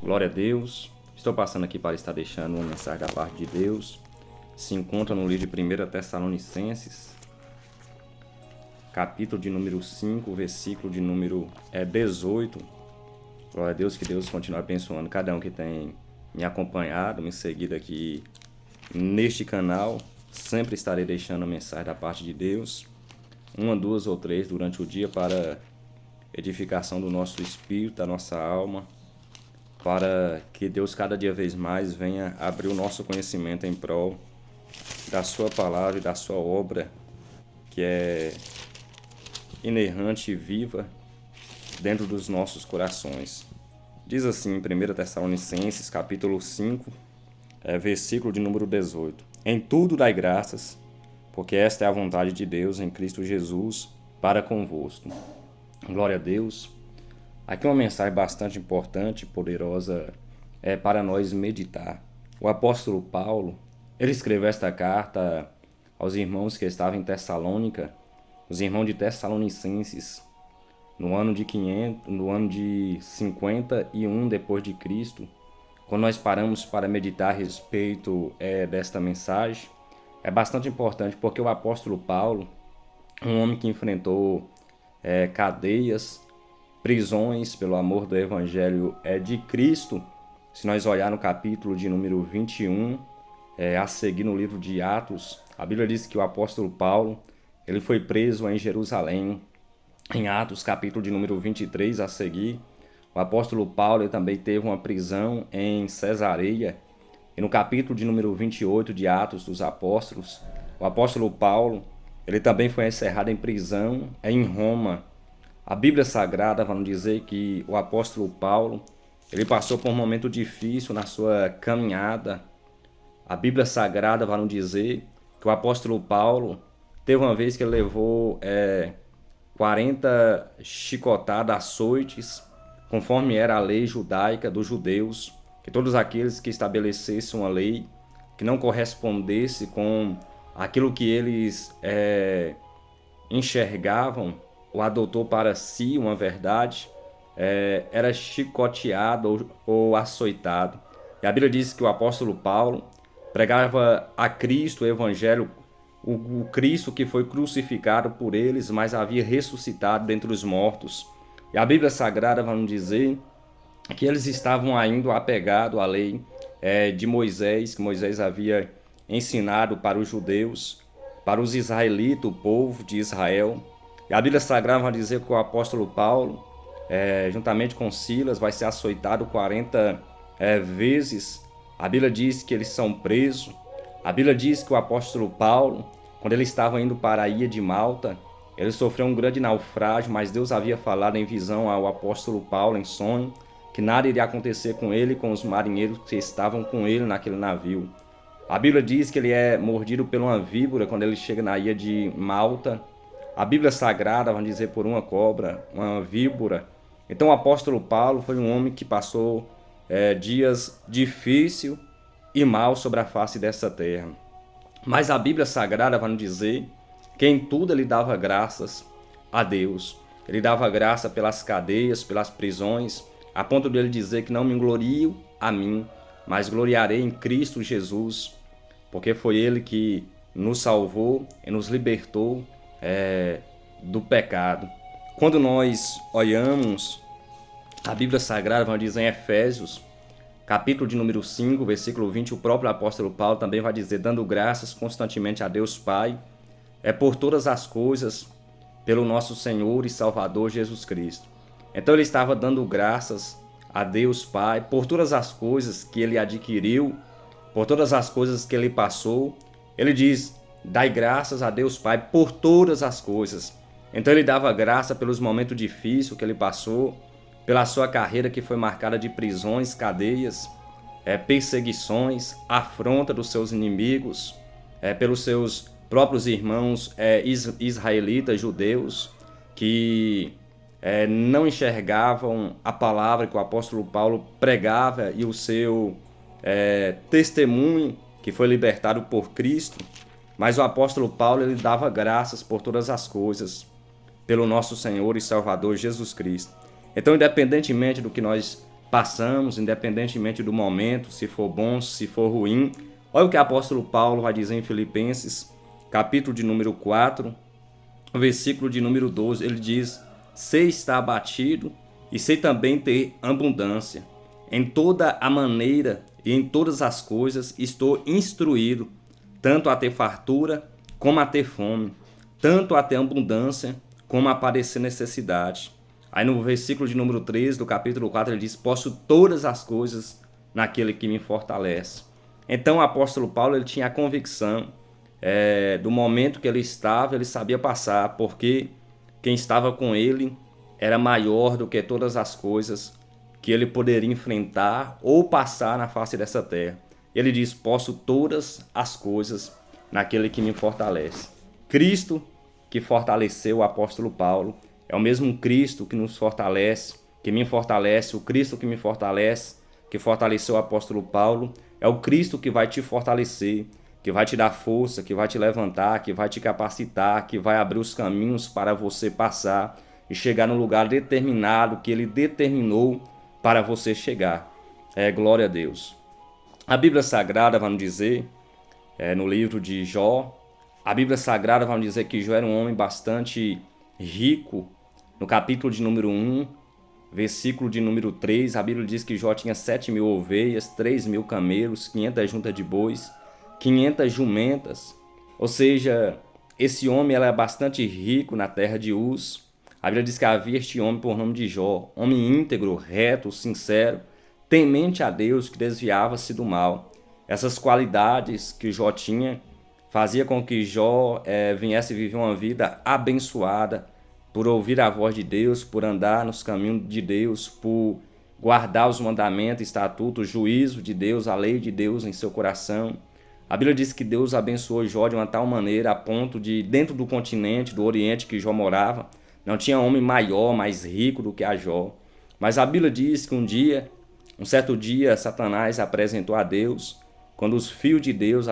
Glória a Deus. Estou passando aqui para estar deixando uma mensagem da parte de Deus. Se encontra no livro de 1 Tessalonicenses, capítulo de número 5, versículo de número 18. Glória a Deus, que Deus continue abençoando cada um que tem me acompanhado, me seguido aqui neste canal. Sempre estarei deixando a mensagem da parte de Deus, uma, duas ou três durante o dia, para edificação do nosso espírito, da nossa alma, para que Deus cada dia vez mais venha abrir o nosso conhecimento em prol da sua palavra e da sua obra, que é inerrante e viva dentro dos nossos corações. Diz assim em 1 Tessalonicenses, capítulo 5, versículo de número 18. Em tudo dai graças, porque esta é a vontade de Deus em Cristo Jesus para convosco. Glória a Deus. Aqui uma mensagem bastante importante, poderosa, para nós meditar. O apóstolo Paulo, ele escreveu esta carta aos irmãos que estavam em Tessalônica, os irmãos de Tessalonicenses, no ano de 51 depois de Cristo. Quando nós paramos para meditar a respeito desta mensagem, é bastante importante, porque o apóstolo Paulo, um homem que enfrentou cadeias, prisões pelo amor do Evangelho de Cristo. Se nós olhar no capítulo de número 21, a seguir no livro de Atos, a Bíblia diz que o apóstolo Paulo, ele foi preso em Jerusalém. Em Atos, capítulo de número 23, a seguir, o apóstolo Paulo ele também teve uma prisão em Cesareia. E no capítulo de número 28 de Atos dos Apóstolos, o apóstolo Paulo, ele também foi encerrado em prisão em Roma. A Bíblia Sagrada vai nos dizer que o apóstolo Paulo, ele passou por um momento difícil na sua caminhada. A Bíblia Sagrada vai nos dizer que o apóstolo Paulo teve uma vez que ele levou 40 chicotadas, açoites, conforme era a lei judaica dos judeus, que todos aqueles que estabelecessem uma lei que não correspondesse com aquilo que eles enxergavam, ou adotou para si uma verdade, era chicoteado ou açoitado. E a Bíblia diz que o apóstolo Paulo pregava a Cristo, o Evangelho, o Cristo que foi crucificado por eles, mas havia ressuscitado dentre os mortos. E a Bíblia Sagrada vai nos dizer que eles estavam ainda apegados à lei de Moisés, que Moisés havia ensinado para os judeus, para os israelitas, o povo de Israel. E a Bíblia Sagrada vai dizer que o apóstolo Paulo, juntamente com Silas, vai ser açoitado 40 vezes. A Bíblia diz que eles são presos. A Bíblia diz que o apóstolo Paulo, quando ele estava indo para a ilha de Malta, ele sofreu um grande naufrágio, mas Deus havia falado em visão ao apóstolo Paulo, em sonho, que nada iria acontecer com ele e com os marinheiros que estavam com ele naquele navio. A Bíblia diz que ele é mordido por uma víbora quando ele chega na ilha de Malta. A Bíblia Sagrada vai dizer por uma cobra, uma víbora. Então o apóstolo Paulo foi um homem que passou dias difíceis e mal sobre a face dessa terra. Mas a Bíblia Sagrada vai nos dizer que em tudo ele dava graças a Deus. Ele dava graça pelas cadeias, pelas prisões, a ponto de ele dizer que não me glorio a mim, mas gloriarei em Cristo Jesus, porque foi ele que nos salvou e nos libertou do pecado. Quando nós olhamos a Bíblia Sagrada, vai dizer em Efésios, capítulo de número 5, versículo 20, o próprio apóstolo Paulo também vai dizer, dando graças constantemente a Deus Pai, por todas as coisas, pelo nosso Senhor e Salvador Jesus Cristo. Então ele estava dando graças a Deus Pai por todas as coisas que ele adquiriu, por todas as coisas que ele passou. Ele diz, dai graças a Deus Pai por todas as coisas. Então ele dava graça pelos momentos difíceis que ele passou, pela sua carreira que foi marcada de prisões, cadeias, perseguições, afronta dos seus inimigos, pelos seus próprios irmãos israelitas, judeus, que não enxergavam a palavra que o apóstolo Paulo pregava e o seu testemunho que foi libertado por Cristo. Mas o apóstolo Paulo ele dava graças por todas as coisas, pelo nosso Senhor e Salvador Jesus Cristo. Então, independentemente do que nós passamos, independentemente do momento, se for bom, se for ruim. Olha o que o apóstolo Paulo vai dizer em Filipenses, capítulo de número 4, versículo de número 12. Ele diz: sei estar abatido e sei também ter abundância. Em toda a maneira e em todas as coisas estou instruído, tanto a ter fartura como a ter fome, tanto a ter abundância como a padecer necessidade. Aí no versículo de número 13 do capítulo 4 ele diz: posso todas as coisas naquele que me fortalece. Então o apóstolo Paulo ele tinha a convicção do momento que ele estava, ele sabia passar, porque quem estava com ele era maior do que todas as coisas que ele poderia enfrentar ou passar na face dessa terra. Ele diz: posso todas as coisas naquele que me fortalece. Cristo que fortaleceu o apóstolo Paulo é o mesmo Cristo que nos fortalece, que me fortalece. O Cristo que me fortalece, que fortaleceu o apóstolo Paulo, é o Cristo que vai te fortalecer, que vai te dar força, que vai te levantar, que vai te capacitar, que vai abrir os caminhos para você passar e chegar no lugar determinado que ele determinou para você chegar. Glória a Deus. A Bíblia Sagrada vai nos dizer, no livro de Jó, a Bíblia Sagrada vai nos dizer que Jó era um homem bastante rico. No capítulo de número 1, versículo de número 3, a Bíblia diz que Jó tinha 7.000 ovelhas, 3.000 camelos, 500 juntas de bois, 500 jumentas. Ou seja, esse homem era bastante rico na terra de Uz. A Bíblia diz que havia este homem por nome de Jó, homem íntegro, reto, sincero, temente a Deus, que desviava-se do mal. Essas qualidades que Jó tinha fazia com que Jó viesse viver uma vida abençoada, por ouvir a voz de Deus, por andar nos caminhos de Deus, por guardar os mandamentos, estatutos, o juízo de Deus, a lei de Deus em seu coração. A Bíblia diz que Deus abençoou Jó de uma tal maneira a ponto de, dentro do continente, do Oriente que Jó morava, não tinha homem maior, mais rico do que a Jó. Mas a Bíblia diz que um certo dia, Satanás apresentou a Deus. Quando os filhos de Deus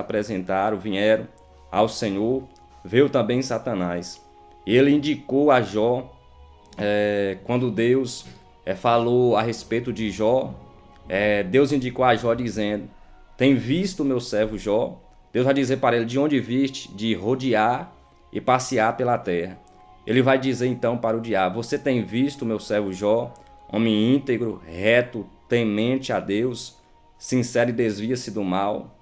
vieram ao Senhor, veio também Satanás. Ele indicou a Jó, quando Deus falou a respeito de Jó, Deus indicou a Jó dizendo: tem visto o meu servo Jó? Deus vai dizer para ele: de onde viste? De rodear e passear pela terra. Ele vai dizer então para o diabo: você tem visto o meu servo Jó? Homem íntegro, reto, temente a Deus, sincero e desvia-se do mal.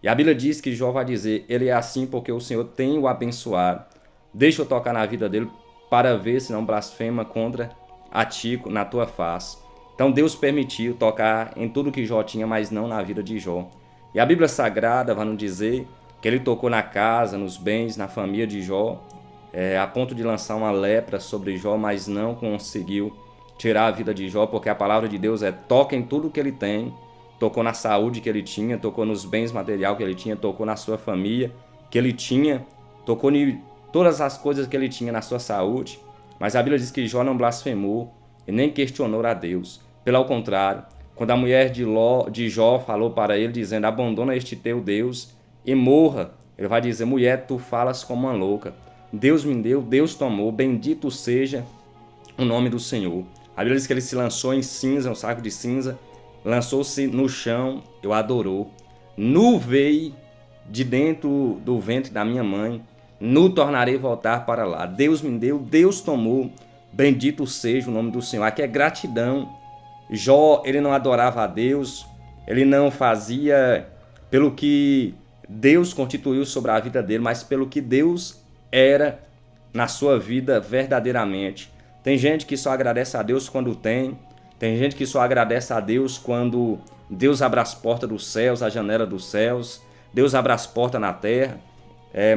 E a Bíblia diz que Jó vai dizer: ele é assim porque o Senhor tem o abençoado. Deixa eu tocar na vida dele para ver se não blasfema contra a ti na tua face. Então Deus permitiu tocar em tudo que Jó tinha, mas não na vida de Jó. E a Bíblia Sagrada vai nos dizer que ele tocou na casa, nos bens, na família de Jó, a ponto de lançar uma lepra sobre Jó, mas não conseguiu tirar a vida de Jó, porque a palavra de Deus toca em tudo que ele tem. Tocou na saúde que ele tinha, tocou nos bens materiais que ele tinha, tocou na sua família que ele tinha, tocou em todas as coisas que ele tinha na sua saúde. Mas a Bíblia diz que Jó não blasfemou e nem questionou a Deus. Pelo contrário, quando a mulher de Jó falou para ele, dizendo: abandona este teu Deus e morra, ele vai dizer: mulher, tu falas como uma louca. Deus me deu, Deus tomou, bendito seja o nome do Senhor. A Bíblia diz que ele se lançou em cinza, um saco de cinza, lançou-se no chão e o adorou. Nu veio de dentro do ventre da minha mãe, nu tornarei voltar para lá. Deus me deu, Deus tomou, bendito seja o nome do Senhor. Aqui é gratidão. Jó, ele não adorava a Deus, ele não fazia pelo que Deus constituiu sobre a vida dele, mas pelo que Deus era na sua vida verdadeiramente. Tem gente que só agradece a Deus quando tem gente que só agradece a Deus quando Deus abre as portas dos céus, a janela dos céus, Deus abre as portas na terra.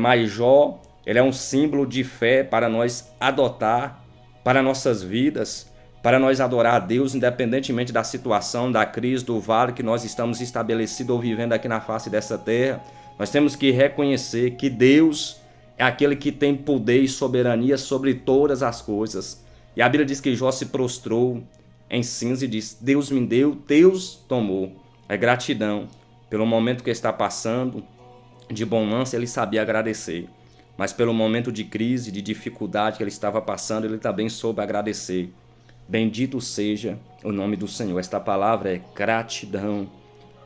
Mas Jó, ele é um símbolo de fé para nós adotar para nossas vidas, para nós adorar a Deus, independentemente da situação, da crise, do vale que nós estamos estabelecidos ou vivendo aqui na face dessa terra. Nós temos que reconhecer que Deus é aquele que tem poder e soberania sobre todas as coisas. E a Bíblia diz que Jó se prostrou em cinza e disse: Deus me deu, Deus tomou. É gratidão pelo momento que está passando, de bonança, ele sabia agradecer. Mas pelo momento de crise, de dificuldade que ele estava passando, ele também soube agradecer. Bendito seja o nome do Senhor. Esta palavra é gratidão.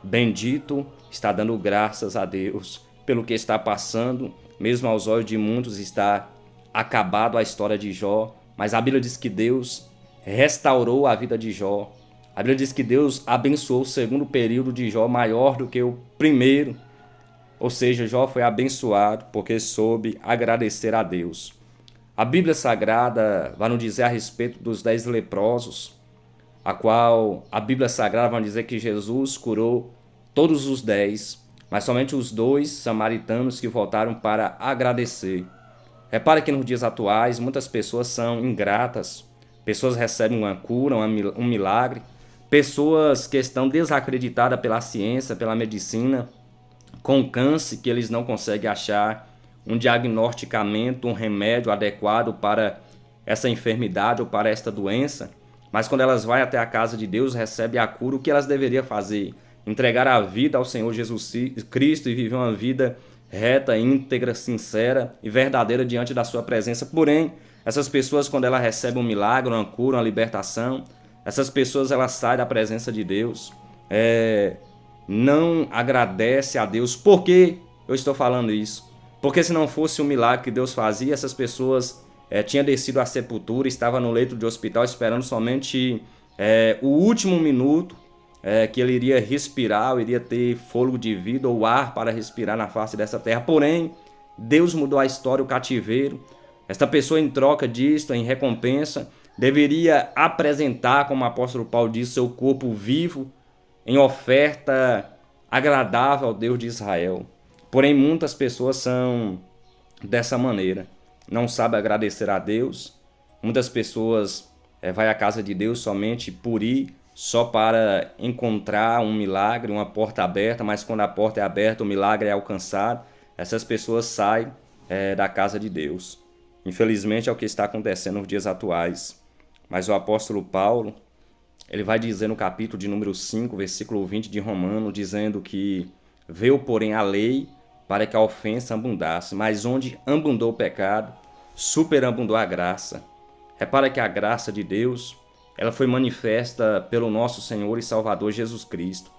Bendito está dando graças a Deus pelo que está passando, mesmo aos olhos de muitos está acabado a história de Jó, mas a Bíblia diz que Deus restaurou a vida de Jó. A Bíblia diz que Deus abençoou o segundo período de Jó maior do que o primeiro. Ou seja, Jó foi abençoado porque soube agradecer a Deus. A Bíblia Sagrada vai nos dizer a respeito dos 10 leprosos, a qual a Bíblia Sagrada vai dizer que Jesus curou todos os 10, mas somente os 2 samaritanos que voltaram para agradecer. Repare que nos dias atuais muitas pessoas são ingratas, pessoas recebem uma cura, um milagre, pessoas que estão desacreditadas pela ciência, pela medicina, com câncer que eles não conseguem achar um diagnosticamento, um remédio adequado para essa enfermidade ou para esta doença, mas quando elas vão até a casa de Deus, recebem a cura, o que elas deveriam fazer? Entregar a vida ao Senhor Jesus Cristo e viver uma vida reta, íntegra, sincera e verdadeira diante da sua presença. Porém, essas pessoas, quando elas recebem um milagre, uma cura, uma libertação, essas pessoas elas saem da presença de Deus, não agradecem a Deus. Por que eu estou falando isso? Porque se não fosse um milagre que Deus fazia, essas pessoas tinham descido à sepultura, estavam no leito de hospital esperando somente o último minuto que ele iria respirar, ou iria ter fôlego de vida ou ar para respirar na face dessa terra. Porém, Deus mudou a história, o cativeiro. Esta pessoa, em troca disto, em recompensa, deveria apresentar, como o apóstolo Paulo diz, seu corpo vivo em oferta agradável ao Deus de Israel. Porém, muitas pessoas são dessa maneira, não sabem agradecer a Deus. Muitas pessoas vão à casa de Deus somente por ir, só para encontrar um milagre, uma porta aberta, mas quando a porta é aberta, o milagre é alcançado. Essas pessoas saem da casa de Deus. Infelizmente é o que está acontecendo nos dias atuais. Mas o apóstolo Paulo, ele vai dizer no capítulo de número 5, versículo 20 de Romanos, dizendo que veio, porém, a lei para que a ofensa abundasse, mas onde abundou o pecado, superabundou a graça. Repara que a graça de Deus, ela foi manifesta pelo nosso Senhor e Salvador Jesus Cristo.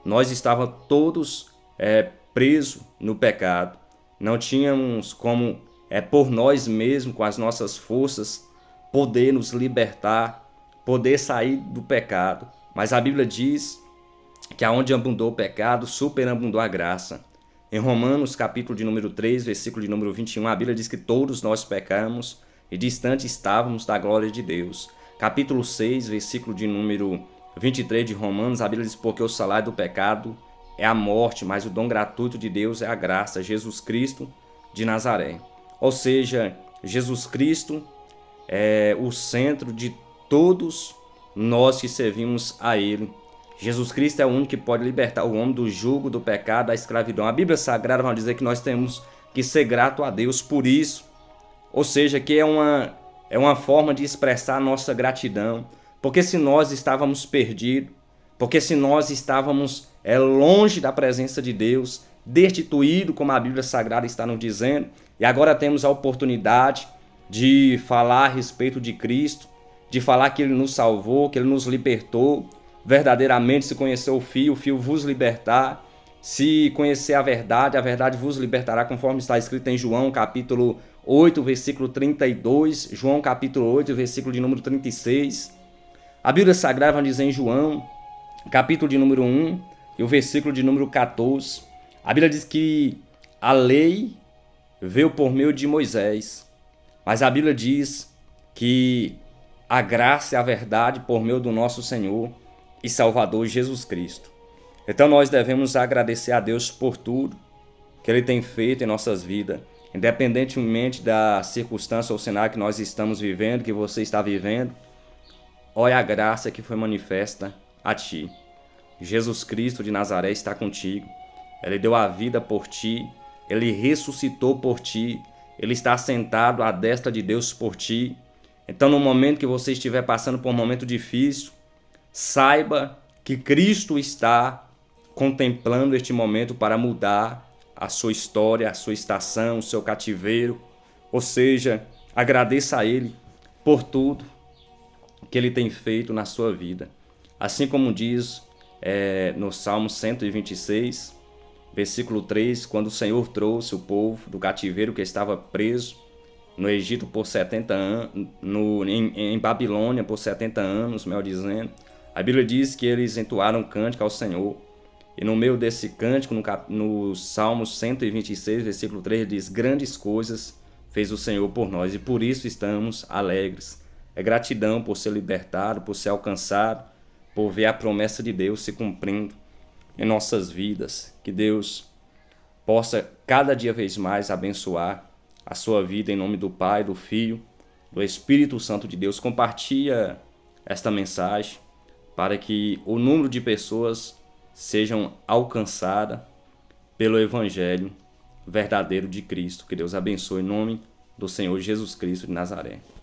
Nós estávamos todos presos no pecado. Não tínhamos como, por nós mesmos, com as nossas forças, poder nos libertar, poder sair do pecado. Mas a Bíblia diz que aonde abundou o pecado, superabundou a graça. Em Romanos, capítulo de número 3, versículo de número 21, a Bíblia diz que todos nós pecamos e distante estávamos da glória de Deus. Capítulo 6, versículo de número 23 de Romanos, a Bíblia diz: porque o salário do pecado é a morte, mas o dom gratuito de Deus é a graça, Jesus Cristo de Nazaré. Ou seja, Jesus Cristo é o centro de todos nós que servimos a Ele. Jesus Cristo é o único que pode libertar o homem do jugo, do pecado, da escravidão. A Bíblia Sagrada vai dizer que nós temos que ser grato a Deus por isso. Ou seja, que é uma forma de expressar a nossa gratidão. Porque se nós estávamos perdidos, porque se nós estávamos longe da presença de Deus, destituído, como a Bíblia Sagrada está nos dizendo, e agora temos a oportunidade de falar a respeito de Cristo, de falar que Ele nos salvou, que Ele nos libertou. Verdadeiramente, se conhecer o Filho vos libertar. Se conhecer a verdade vos libertará, conforme está escrito em João, capítulo 8, versículo 32, João, capítulo 8, versículo de número 36. A Bíblia Sagrada vai dizer em João, capítulo de número 1 e o versículo de número 14. A Bíblia diz que a lei veio por meio de Moisés, mas a Bíblia diz que a graça e a verdade por meio do nosso Senhor e Salvador Jesus Cristo. Então nós devemos agradecer a Deus por tudo que Ele tem feito em nossas vidas, independentemente da circunstância ou cenário que nós estamos vivendo, que você está vivendo. Olha a graça que foi manifesta a ti. Jesus Cristo de Nazaré está contigo. Ele deu a vida por ti, Ele ressuscitou por ti, Ele está sentado à destra de Deus por ti. Então, no momento que você estiver passando por um momento difícil, saiba que Cristo está contemplando este momento para mudar a sua história, a sua estação, o seu cativeiro. Ou seja, agradeça a Ele por tudo que Ele tem feito na sua vida. Assim como diz no Salmo 126, versículo 3, quando o Senhor trouxe o povo do cativeiro que estava preso no Egito por 70 anos, em Babilônia por 70 anos, melhor dizendo, a Bíblia diz que eles entoaram cântico ao Senhor. E no meio desse cântico, no Salmo 126, versículo 3, diz: grandes coisas fez o Senhor por nós e por isso estamos alegres. É gratidão por ser libertado, por ser alcançado, por ver a promessa de Deus se cumprindo em nossas vidas. Que Deus possa cada dia vez mais abençoar a sua vida em nome do Pai, do Filho, do Espírito Santo de Deus. Compartilha esta mensagem para que o número de pessoas sejam alcançadas pelo Evangelho verdadeiro de Cristo. Que Deus abençoe em nome do Senhor Jesus Cristo de Nazaré.